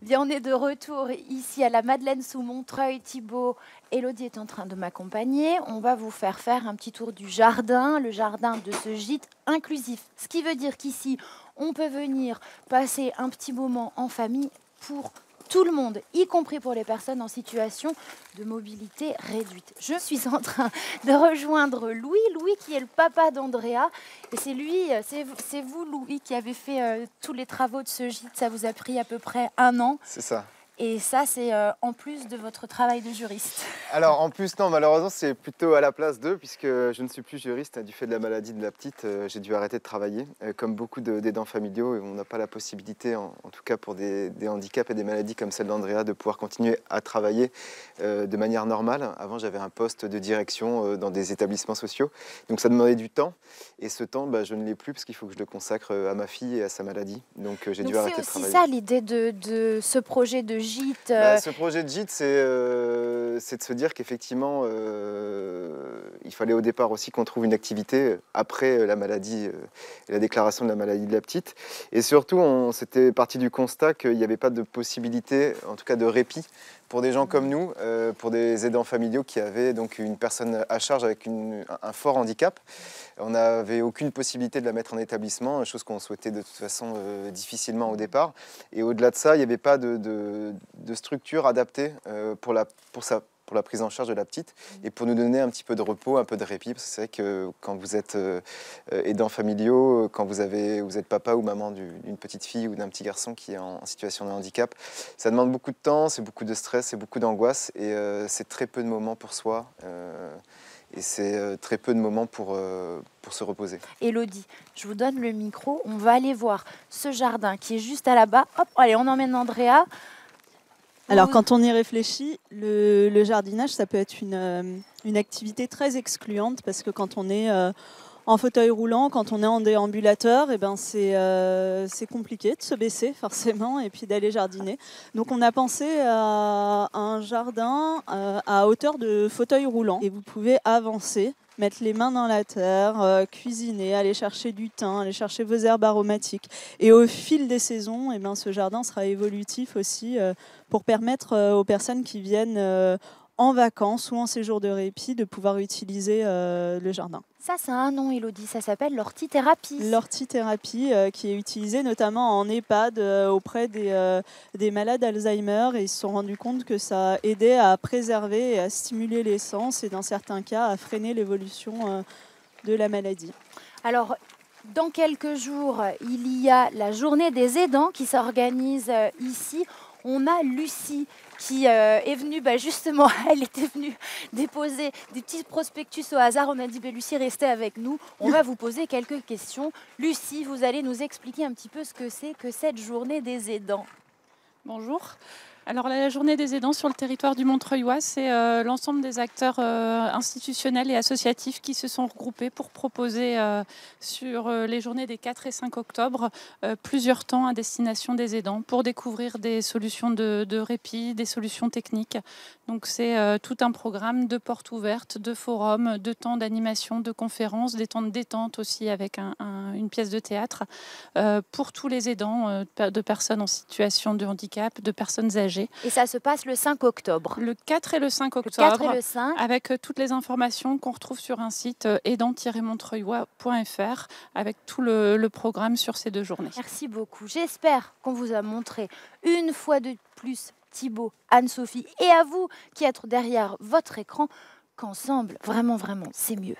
Bien, on est de retour ici à la Madeleine sous Montreuil. Thibaut, Élodie est en train de m'accompagner. On va vous faire faire un petit tour du jardin, le jardin de ce gîte inclusif. Ce qui veut dire qu'ici, on peut venir passer un petit moment en famille pour tout le monde, y compris pour les personnes en situation de mobilité réduite. Je suis en train de rejoindre Louis, qui est le papa d'Andrea. Et c'est vous, Louis, qui avez fait tous les travaux de ce gîte. Ça vous a pris à peu près 1 an. C'est ça. Et ça, c'est en plus de votre travail de juriste. Alors en plus, non, malheureusement, c'est plutôt à la place d'eux, puisque je ne suis plus juriste du fait de la maladie de la petite. J'ai dû arrêter de travailler. Comme beaucoup d'aidants familiaux, on n'a pas la possibilité, en tout cas pour des handicaps et des maladies comme celle d'Andrea, de pouvoir continuer à travailler de manière normale. Avant, j'avais un poste de direction dans des établissements sociaux, donc ça demandait du temps. Et ce temps, je ne l'ai plus, parce qu'il faut que je le consacre à ma fille et à sa maladie. Donc j'ai dû arrêter de travailler. C'est aussi ça l'idée de ce projet de gîte. Ce projet de gîte, c'est de se dire qu'effectivement, il fallait au départ aussi qu'on trouve une activité après la maladie, la déclaration de la maladie de la petite. Et surtout, on s'était parti du constat qu'il n'y avait pas de possibilité, en tout cas de répit, pour des gens comme nous, pour des aidants familiaux qui avaient donc une personne à charge avec un fort handicap. On n'avait aucune possibilité de la mettre en établissement, chose qu'on souhaitait de toute façon difficilement au départ. Et au-delà de ça, il n'y avait pas de structure adaptée pour la prise en charge de la petite et pour nous donner un petit peu de repos, un peu de répit. Parce que c'est vrai que quand vous êtes aidants familiaux, quand vous êtes papa ou maman d'une petite fille ou d'un petit garçon qui est en situation de handicap, ça demande beaucoup de temps, c'est beaucoup de stress, c'est beaucoup d'angoisse et c'est très peu de moments pour soi. Et c'est très peu de moments pour se reposer. Élodie, je vous donne le micro. On va aller voir ce jardin qui est juste à là-bas. Hop, allez, on emmène Andrea. Alors, quand on y réfléchit, le jardinage, ça peut être une activité très excluante parce que quand on est en fauteuil roulant, quand on est en déambulateur, c'est compliqué de se baisser forcément et puis d'aller jardiner. Donc, on a pensé à un jardin à hauteur de fauteuil roulant et vous pouvez avancer, mettre les mains dans la terre, cuisiner, aller chercher du thym, aller chercher vos herbes aromatiques. Et au fil des saisons, ce jardin sera évolutif aussi pour permettre aux personnes qui viennent en vacances ou en séjour de répit de pouvoir utiliser le jardin. Ça, c'est un nom, Élodie. Ça s'appelle l'ortithérapie. L'ortithérapie qui est utilisée notamment en EHPAD auprès des malades Alzheimer. Et ils se sont rendus compte que ça aidait à préserver et à stimuler les sens et dans certains cas à freiner l'évolution de la maladie. Alors, dans quelques jours, il y a la journée des aidants qui s'organise ici. On a Lucie qui est venue, justement, elle était venue déposer des petits prospectus au hasard. On a dit, Lucie, restez avec nous. On va vous poser quelques questions. Lucie, vous allez nous expliquer un petit peu ce que c'est que cette journée des aidants. Bonjour. Alors la journée des aidants sur le territoire du Montreuillois, c'est l'ensemble des acteurs institutionnels et associatifs qui se sont regroupés pour proposer sur les journées des 4 et 5 octobre plusieurs temps à destination des aidants pour découvrir des solutions de répit, des solutions techniques. Donc c'est tout un programme de portes ouvertes, de forums, de temps d'animation, de conférences, des temps de détente aussi avec une pièce de théâtre pour tous les aidants de personnes en situation de handicap, de personnes âgées. Et ça se passe le 5 octobre. Le 4 et le 5 octobre. Le 4 et le 5. Avec toutes les informations qu'on retrouve sur un site aidant-montreuillois.fr avec tout le programme sur ces 2 journées. Merci beaucoup. J'espère qu'on vous a montré une fois de plus, Thibaut, Anne-Sophie et à vous qui êtes derrière votre écran, qu'ensemble, vraiment, c'est mieux.